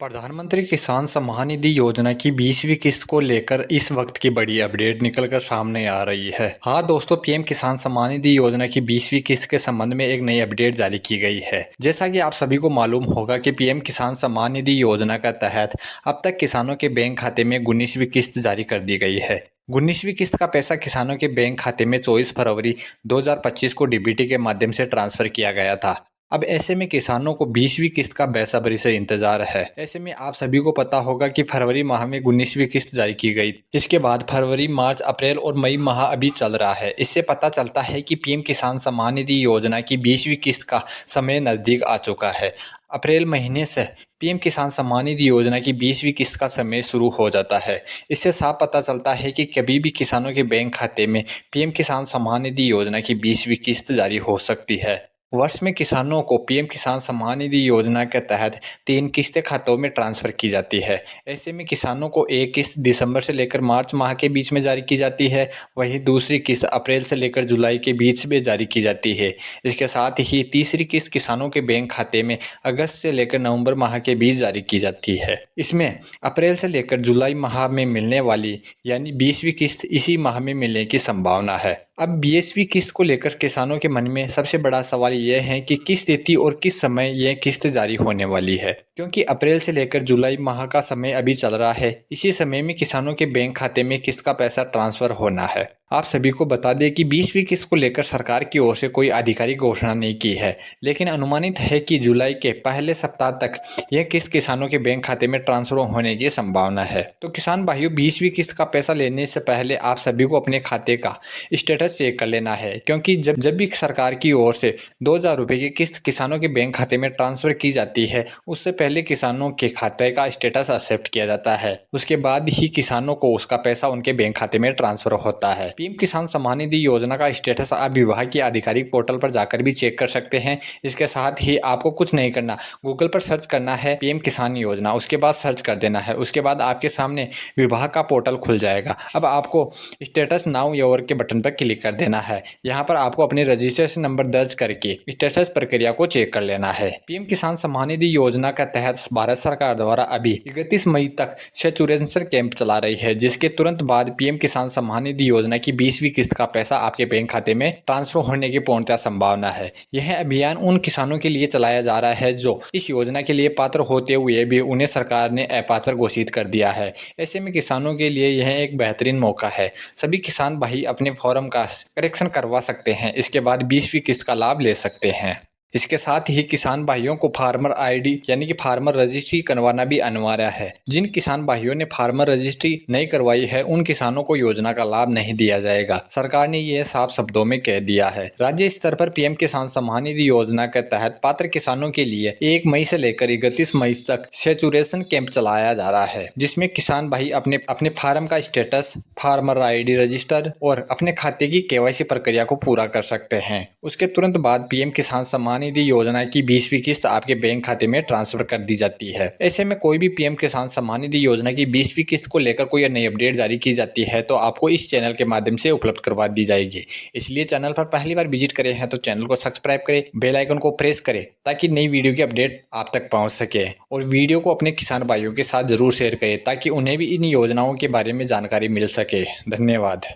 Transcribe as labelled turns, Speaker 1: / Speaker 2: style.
Speaker 1: प्रधानमंत्री किसान सम्मान निधि योजना की 20वीं किस्त को लेकर इस वक्त की बड़ी अपडेट निकलकर सामने आ रही है। हाँ दोस्तों, पीएम किसान सम्मान निधि योजना की 20वीं किस्त के संबंध में एक नई अपडेट जारी की गई है। जैसा कि आप सभी को मालूम होगा कि पीएम किसान सम्मान निधि योजना के तहत अब तक किसानों के बैंक खाते में 19वीं किस्त जारी कर दी गई है। 19वीं किस्त का पैसा किसानों के बैंक खाते में 24 फरवरी 2025 को डीबीटी के माध्यम से ट्रांसफर किया गया था। अब ऐसे में किसानों को 20वीं किस्त का बेसब्री से इंतजार है। ऐसे में आप सभी को पता होगा कि फरवरी माह में 19वीं किस्त जारी की गई। इसके बाद फरवरी, मार्च, अप्रैल और मई माह अभी चल रहा है। इससे पता चलता है कि पीएम किसान सम्मान निधि योजना की 20वीं किस्त का समय नजदीक आ चुका है। अप्रैल महीने से पीएम किसान सम्मान निधि योजना की 20वीं किस्त का समय शुरू हो जाता है। इससे साफ पता चलता है कि कभी भी किसानों के बैंक खाते में पीएम किसान सम्मान निधि योजना की 20वीं किस्त जारी हो सकती है। वर्ष में किसानों को पीएम किसान सम्मान निधि योजना के तहत 3 किस्तें खातों में ट्रांसफर की जाती है। ऐसे में किसानों को एक किस्त दिसंबर से लेकर मार्च माह के बीच में जारी की जाती है, वहीं दूसरी किस्त अप्रैल से लेकर जुलाई के बीच में जारी की जाती है। इसके साथ ही तीसरी किस्त किसानों के बैंक खाते में अगस्त से लेकर नवंबर माह के बीच जारी की जाती है। इसमें अप्रैल से लेकर जुलाई माह में मिलने वाली यानी 20वीं किस्त इसी माह में मिलने की संभावना है। अब 20वीं किस्त को लेकर किसानों के मन में सबसे बड़ा सवाल यह है कि किस तिथि और किस समय यह किस्त जारी होने वाली है, क्योंकि अप्रैल से लेकर जुलाई माह का समय अभी चल रहा है। इसी समय में किसानों के बैंक खाते में किस्त का पैसा ट्रांसफर होना है। आप सभी को बता दें कि 20वीं किस्त को लेकर सरकार की ओर से कोई आधिकारिक घोषणा नहीं की है, लेकिन अनुमानित है कि जुलाई के पहले सप्ताह तक यह किस्त किसानों के बैंक खाते में ट्रांसफर होने की संभावना है। तो किसान भाइयों, 20वीं किस्त का पैसा लेने से पहले आप सभी को अपने खाते का स्टेटस चेक कर लेना है, क्योंकि जब भी सरकार की ओर से 2000 रुपये की किस्त किसानों के बैंक खाते में ट्रांसफर की जाती है, उससे पहले किसानों के खाते का स्टेटस एक्सेप्ट किया जाता है। उसके बाद ही किसानों को उसका पैसा उनके बैंक खाते में ट्रांसफर होता है। पीएम किसान सम्मान निधि योजना का स्टेटस आप विभाग की आधिकारिक पोर्टल पर जाकर भी चेक कर सकते हैं। इसके साथ ही आपको कुछ नहीं करना, गूगल पर सर्च करना है पीएम किसान योजना, उसके बाद सर्च कर देना है। उसके बाद आपके सामने विभाग का पोर्टल खुल जाएगा। अब आपको स्टेटस नाउ योर के बटन पर क्लिक कर देना है। यहाँ पर आपको अपने रजिस्ट्रेशन नंबर दर्ज करके स्टेटस प्रक्रिया को चेक कर लेना है। पीएम किसान सम्मान निधि योजना के तहत भारत सरकार द्वारा अभी 31 मई तक 684 कैंप चला रही है, जिसके तुरंत बाद पीएम किसान सम्मान निधि योजना की 20वीं किस्त का पैसा आपके बैंक खाते में ट्रांसफर होने की पूर्णतः संभावना है। यह अभियान उन किसानों के लिए चलाया जा रहा है जो इस योजना के लिए पात्र होते हुए भी उन्हें सरकार ने अपात्र घोषित कर दिया है। ऐसे में किसानों के लिए यह एक बेहतरीन मौका है। सभी किसान भाई अपने फॉर्म का करेक्शन करवा सकते हैं, इसके बाद 20वीं किस्त का लाभ ले सकते हैं। इसके साथ ही किसान भाइयों को फार्मर आईडी यानी कि फार्मर रजिस्ट्री करवाना भी अनिवार्य है। जिन किसान भाइयों ने फार्मर रजिस्ट्री नहीं करवाई है, उन किसानों को योजना का लाभ नहीं दिया जाएगा। सरकार ने यह साफ शब्दों में कह दिया है। राज्य स्तर पर पीएम किसान सम्मान निधि योजना के तहत पात्र किसानों के लिए 1 मई से लेकर 31 मई तक सैचुरेशन कैंप चलाया जा रहा है, जिसमें किसान भाई अपने फार्म का स्टेटस, फार्मर आईडी रजिस्टर और अपने खाते की केवाईसी प्रक्रिया को पूरा कर सकते हैं। उसके तुरंत बाद पीएम किसान सम्मान निधि योजना की 20वीं किस्त आपके बैंक खाते में ट्रांसफर कर दी जाती है। ऐसे में कोई भी पीएम किसान सम्मान निधि योजना की 20वीं किस्त को लेकर कोई नई अपडेट जारी की जाती है तो आपको इस चैनल के माध्यम से उपलब्ध करवा दी जाएगी। इसलिए चैनल पर पहली बार विजिट करे हैं तो चैनल को सब्सक्राइब करें, बेल आइकन को प्रेस करें ताकि नई वीडियो की अपडेट आप तक पहुंच सके, और वीडियो को अपने किसान भाइयों के साथ जरूर शेयर करें ताकि उन्हें भी इन योजनाओं के बारे में जानकारी मिल सके। धन्यवाद।